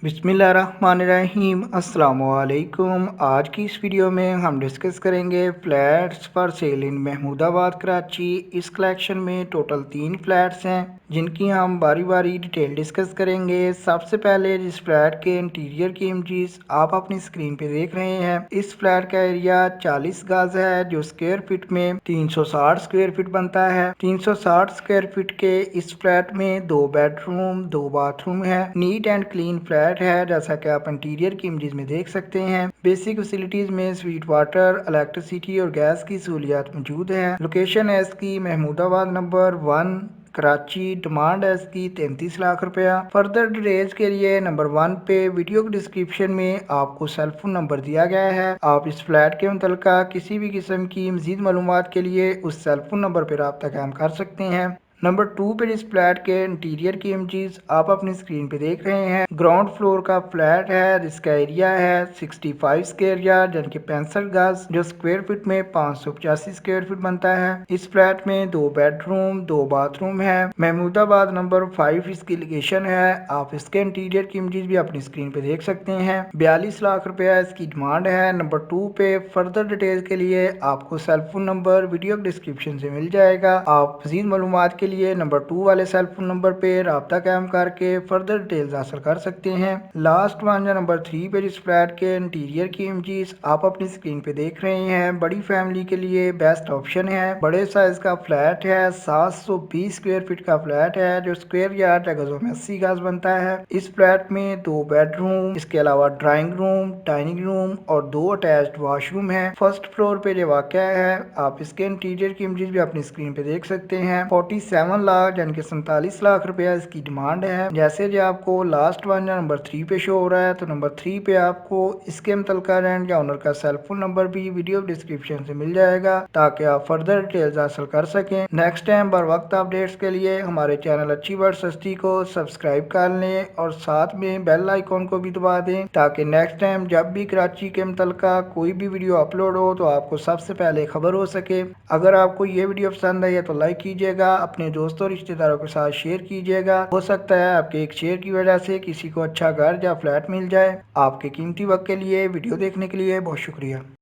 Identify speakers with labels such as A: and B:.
A: बिस्मिल्लाहिर्रहमानिर्रहीम अस्सलामुअलैकुम। आज की इस वीडियो में हम डिस्कस करेंगे फ्लैट्स फॉर सेल इन महमूदाबाद कराची। इस कलेक्शन में टोटल 3 फ्लैट्स हैं जिनकी हम बारी बारी डिटेल डिस्कस करेंगे। सबसे पहले जिस फ्लैट के इंटीरियर की इमेजेस आप अपनी स्क्रीन पे देख रहे हैं, इस फ्लैट का एरिया 40 गज है जो स्क्वायर फीट में 360 स्क्वायर फीट बनता है। 360 स्क्वायर फीट के इस फ्लैट में 2 बेडरूम 2 बाथरूम है। नीट एंड क्लीन फ्लैट है जैसा कि आप इंटीरियर की इमेजेस में देख सकते हैं। बेसिक फैसिलिटीज में स्वीट वाटर, इलेक्ट्रिसिटी और गैस की सहूलियात मौजूद है। लोकेशन है इसकी महमूदाबाद नंबर 1 कराची। डिमांड है इसकी 33 लाख रुपया। फर्दर डिटेल्स के लिए नंबर 1 पे वीडियो के डिस्क्रिप्शन में आपको सेल फोन नंबर दिया गया है। आप इस फ्लैट के मुतल्लिका किसी भी किस्म की मजीद मालूमात के लिए उस सेल फोन नंबर पर रब्ता कायम कर सकते हैं। नंबर 2 पे इस फ्लैट के इंटीरियर की इमेजेस आप अपनी स्क्रीन पे देख रहे हैं। ग्राउंड फ्लोर का फ्लैट है जिसका एरिया है 65 स्क्वायर यार्ड यानी कि 65 गज जो स्क्वायर फीट में 585 स्क्वायर फीट बनता है। इस फ्लैट में 2 बेडरूम 2 बाथरूम है। महमूदाबाद नंबर 5 इसकी लोकेशन है। आप इसके इंटीरियर की इमेजेस भी अपनी स्क्रीन पे देख सकते हैं। 42 लाख रुपया इसकी डिमांड है। नंबर 2 पे फर्दर डिटेल्स के लिए आपको cell phone number video description से मिल जाएगा। आप मज़ीद मालूमात के लिए नंबर 2 वाले सेल फोन नंबर पे रब्ता कायम करके फर्दर डिटेल्स हासिल कर सकते हैं। लास्ट वन या नंबर 3 पे इस फ्लैट के इंटीरियर की इमेजेस आप अपनी स्क्रीन पे देख रहे हैं। बड़ी फैमिली के लिए बेस्ट ऑप्शन है। बड़े साइज का फ्लैट है। 720 स्क्वायर फीट का फ्लैट है जो स्क्वायर यार्ड या गजों में 80 गज बनता है। इस फ्लैट में 2 बेडरूम, इसके अलावा ड्राइंग रूम, डाइनिंग रूम और 2 अटैच्ड वॉशरूम है। फर्स्ट फ्लोर पे ये वाक़या है। आप इसके इंटीरियर की इमेजेस भी अपनी स्क्रीन पे देख सकते हैं। 47 लाख यानी कि 47 लाख रुपया इसकी डिमांड है। जैसे जो आपको लास्ट वन या नंबर 3 पे शो हो रहा है, तो नंबर 3 पे आपको इसके मुतल्लिका रेंट या ओनर का सेल फोन नंबर भी वीडियो डिस्क्रिप्शन से मिल जाएगा ताकि आप फर्दर डिटेल्स हासिल कर सकें। नेक्स्ट टाइम बर वक्त अपडेट्स के लिए हमारे चैनल अच्छी वर्ड सस्ती को सब्सक्राइब कर लें और साथ में बेल आइकॉन को भी दबा दें ताकि नेक्स्ट टाइम जब भी कराची के मुतल्लिका कोई भी वीडियो अपलोड हो तो आपको सबसे पहले खबर हो सके। अगर आपको ये वीडियो पसंद आई है तो लाइक कीजिएगा, अपने दोस्तों रिश्तेदारों के साथ शेयर कीजिएगा। हो सकता है आपके एक शेयर की वजह से किसी को अच्छा घर या फ्लैट मिल जाए। आपके कीमती वक्त के लिए वीडियो देखने के लिए बहुत शुक्रिया।